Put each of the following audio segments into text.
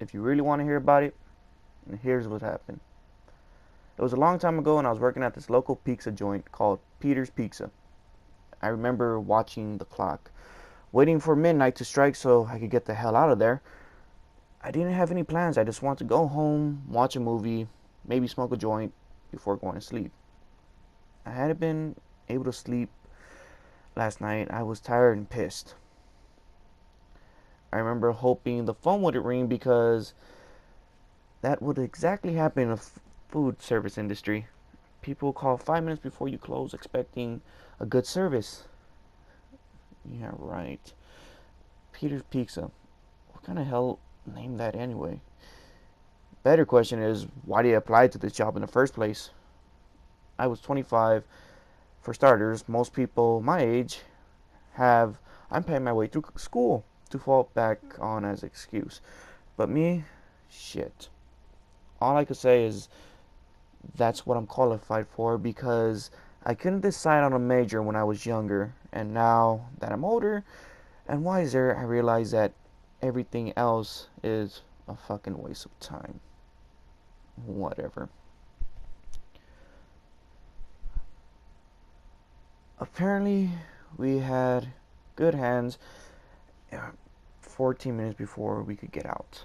If you really want to hear about it, here's what happened. It was a long time ago, and I was working at this local pizza joint called Peter's Pizza. I remember watching the clock, waiting for midnight to strike so I could get the hell out of there. I didn't have any plans. I just wanted to go home, watch a movie, maybe smoke a joint before going to sleep. I hadn't been able to sleep last night. I was tired and pissed. I remember hoping the phone wouldn't ring because that would exactly happen in the food service industry. People call 5 minutes before you close expecting a good service. Yeah, right. Peter's Pizza. What kind of hell named that anyway? Better question is, why did I apply to this job in the first place? I was 25. For starters, most people my age have I'm paying my way through school to fall back on as excuse. But me, shit. All I could say is that's what I'm qualified for because I couldn't decide on a major when I was younger, and now that I'm older and wiser, I realize that everything else is a fucking waste of time. Whatever. Apparently, we had good hands 14 minutes before we could get out.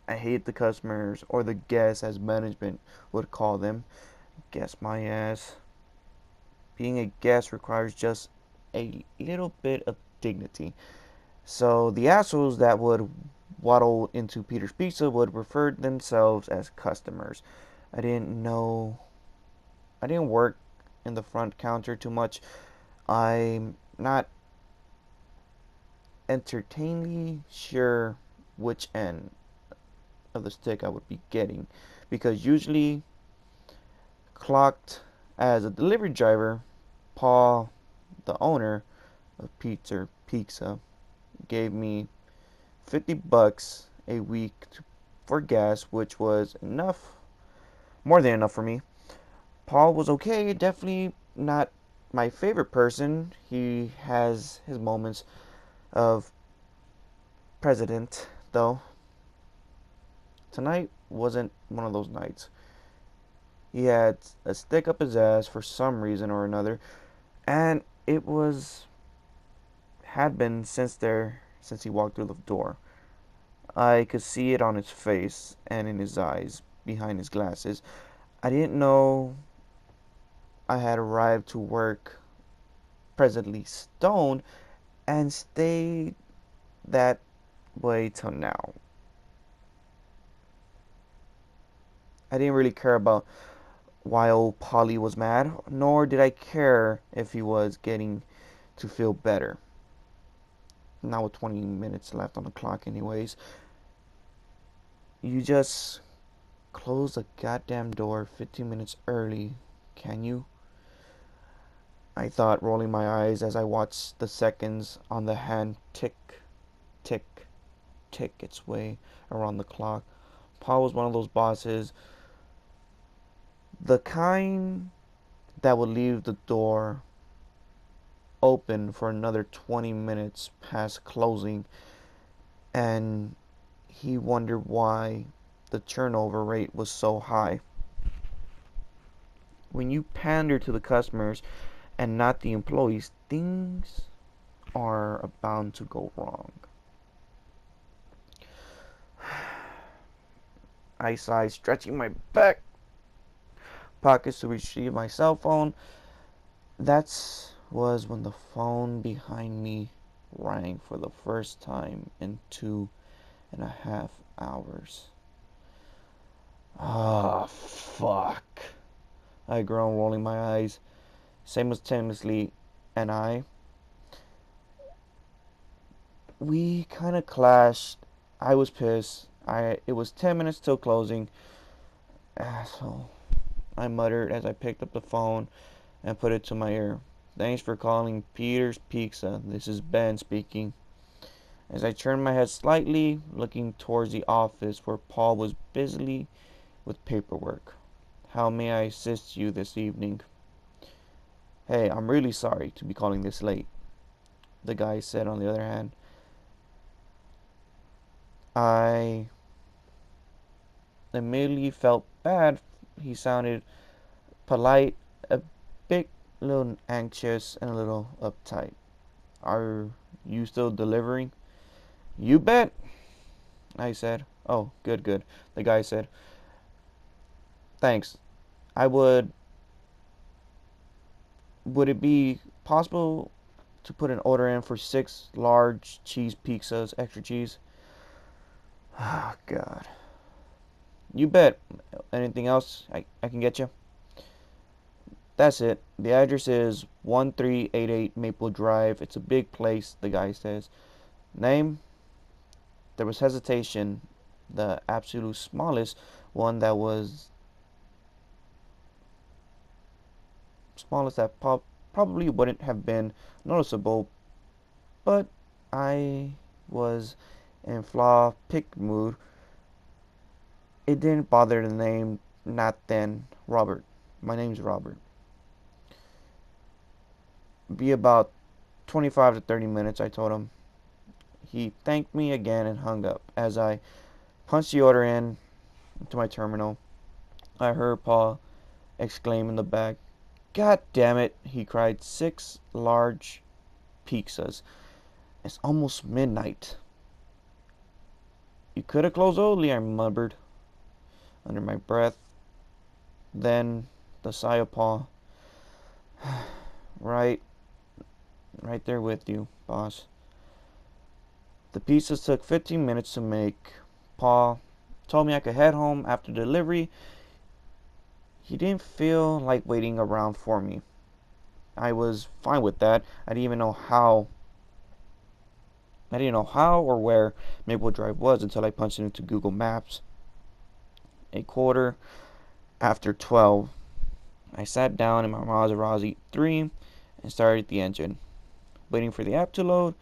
I hate the customers, or the guests as management would call them. Guess my ass. Being a guest requires just a little bit of dignity. So the assholes that would waddle into Peter's Pizza would refer themselves as customers. I didn't know. I didn't work in the front counter too much. I'm not entertainingly sure which end of the stick I would be getting because usually clocked as a delivery driver, Paul, the owner of Pizza, gave me $50 a week for gas, which was enough, more than enough for me. Paul was okay, definitely not my favorite person. He has his moments of president, though. Tonight wasn't one of those nights. He had a stick up his ass for some reason or another, and it was had been since he walked through the door. I could see it on his face and in his eyes behind his glasses. I didn't know I had arrived to work presently stoned and stayed that way till now. I didn't really care about why old Polly was mad, nor did I care if he was getting to feel better. Now with 20 minutes left on the clock anyways. You just close the goddamn door 15 minutes early, can you? I thought, rolling my eyes as I watched the seconds on the hand tick, tick, tick its way around the clock. Paul was one of those bosses, the kind that would leave the door open for another 20 minutes past closing, and he wondered why the turnover rate was so high. When you pander to the customers and not the employees, things are bound to go wrong. I sighed, stretching my back pockets to retrieve my cell phone. That was when the phone behind me rang for the first time in 2.5 hours. Ah, fuck. I groaned, rolling my eyes. Simultaneously, and we kind of clashed. I was pissed. It was 10 minutes till closing. Asshole, I muttered as I picked up the phone and put it to my ear. Thanks for calling Peter's Pizza. This is Ben speaking. As I turned my head slightly, looking towards the office where Paul was busily with paperwork. How may I assist you this evening? Hey, I'm really sorry to be calling this late, the guy said on the other hand. I immediately felt bad. He sounded polite, a bit little anxious, and a little uptight. Are you still delivering? You bet, I said. Oh, good, good. The guy said, thanks. I would it be possible to put an order in for 6 large cheese pizzas, extra cheese? Oh, God. You bet. Anything else I can get you? That's it. The address is 1388 Maple Drive. It's a big place, the guy says. Name? There was hesitation. The absolute smallest one that was smallest that probably wouldn't have been noticeable, but I was in flaw pick mood. It didn't bother the name, not then. Robert. My name's Robert. Be about 25 to 30 minutes, I told him. He thanked me again and hung up. As I punched the order in to my terminal, I heard Paul exclaim in the back, God damn it, he cried, 6 large pizzas. It's almost midnight. You could have closed early, I murmured under my breath. Then the sigh of Paul. Right there with you, boss. The pizzas took 15 minutes to make. Paul told me I could head home after delivery. He didn't feel like waiting around for me. I was fine with that. I didn't know how or where Maple Drive was until I punched it into Google Maps. A quarter after 12. I sat down in my Maserati 3 and started the engine, waiting for the app to load.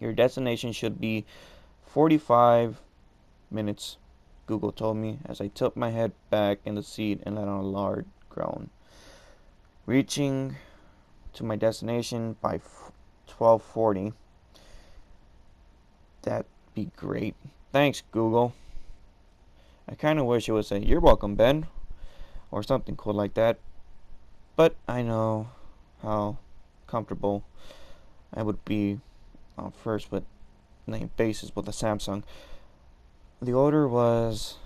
Your destination should be 45 minutes, Google told me as I tipped my head back in the seat and let out a loud groan. Reaching to my destination by 12:40. That'd be great. Thanks, Google. I kind of wish it would say, "You're welcome, Ben," or something cool like that. But I know how comfortable I would be on first with name basis with a Samsung. The order was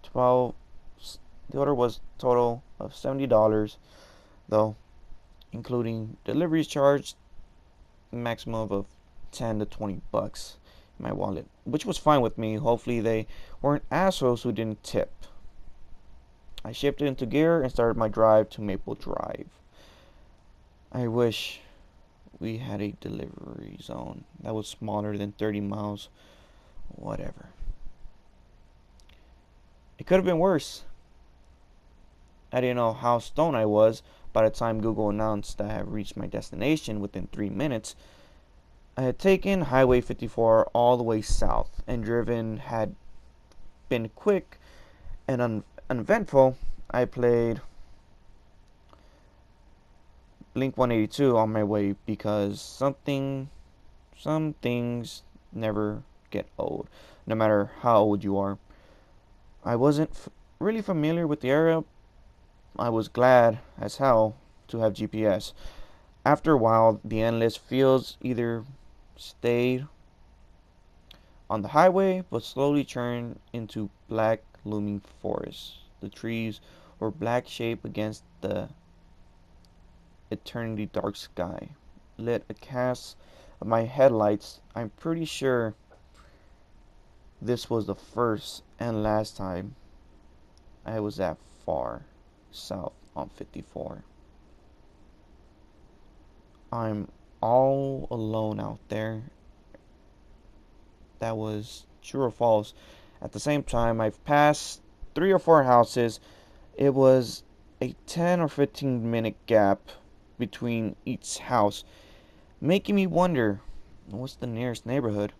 12. The order was total of $70, though, including deliveries charged, maximum of 10 to 20 bucks in my wallet, which was fine with me. Hopefully they weren't assholes who didn't tip. I shifted into gear and started my drive to Maple Drive. I wish we had a delivery zone that was smaller than 30 miles. Whatever. It could have been worse. I didn't know how stoned I was by the time Google announced that I had reached my destination within 3 minutes. I had taken Highway 54 all the way south, and driven had been quick and uneventful. I played Blink 182 on my way because some things never get old, no matter how old you are. I wasn't really familiar with the area. I was glad as hell to have GPS. After a while, the endless fields either stayed on the highway but slowly turned into black looming forests. The trees were black shape against the eternity dark sky. Lit a cast of my headlights. I'm pretty sure this was the first and last time I was that far south on 54. I'm all alone out there. That was true or false. At the same time, I've passed 3 or 4 houses. It was a 10 or 15-minute gap between each house, making me wonder, what's the nearest neighborhood?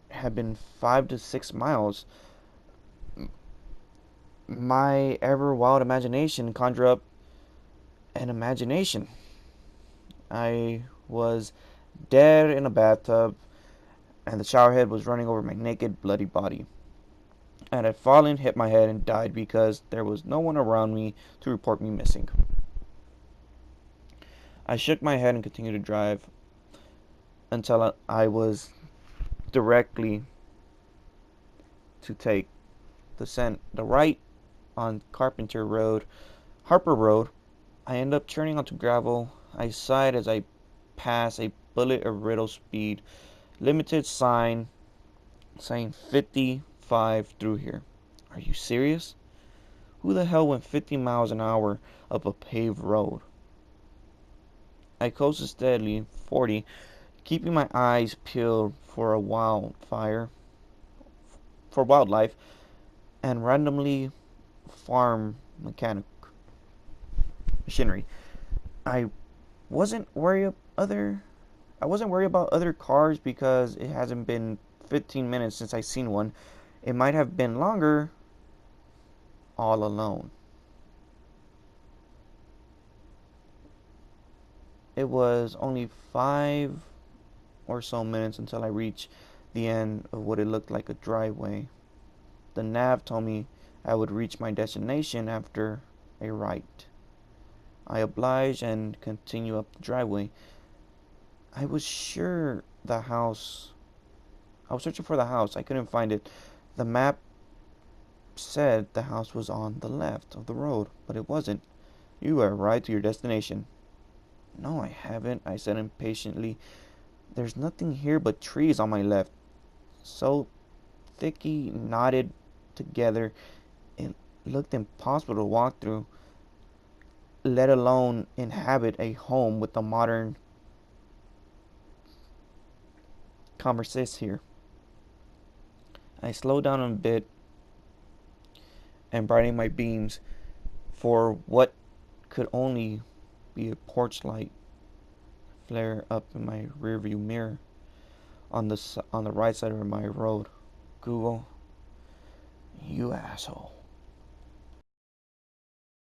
Had been 5 to 6 miles. My ever wild imagination conjured up an imagination. I was dead in a bathtub, and the shower head was running over my naked, bloody body. I had fallen, hit my head, and died because there was no one around me to report me missing. I shook my head and continued to drive until I was directly to take the right on Harper Road. I end up turning onto gravel. I sighed as I passed a bullet of riddle speed limited sign saying 55 through here. Are you serious? Who the hell went 50 miles an hour up a paved road? I coasted steadily 40, keeping my eyes peeled for wildlife and randomly farm machinery. I wasn't worried I wasn't worried about other cars because it hasn't been 15 minutes since I seen one. It might have been longer all alone. It was only 5 or so minutes until I reached the end of what it looked like a driveway. The nav told me I would reach my destination after a right. I obliged and continued up the driveway. I was searching for the house. I couldn't find it. The map said the house was on the left of the road, but it wasn't. You arrived to your destination. No, I haven't, I said impatiently. There's nothing here but trees on my left. So thickly knotted together, it looked impossible to walk through, let alone inhabit a home with a modern conversations here. I slowed down a bit and brightened my beams for what could only be a porch light flare up in my rearview mirror on the right side of my road. Google, you asshole.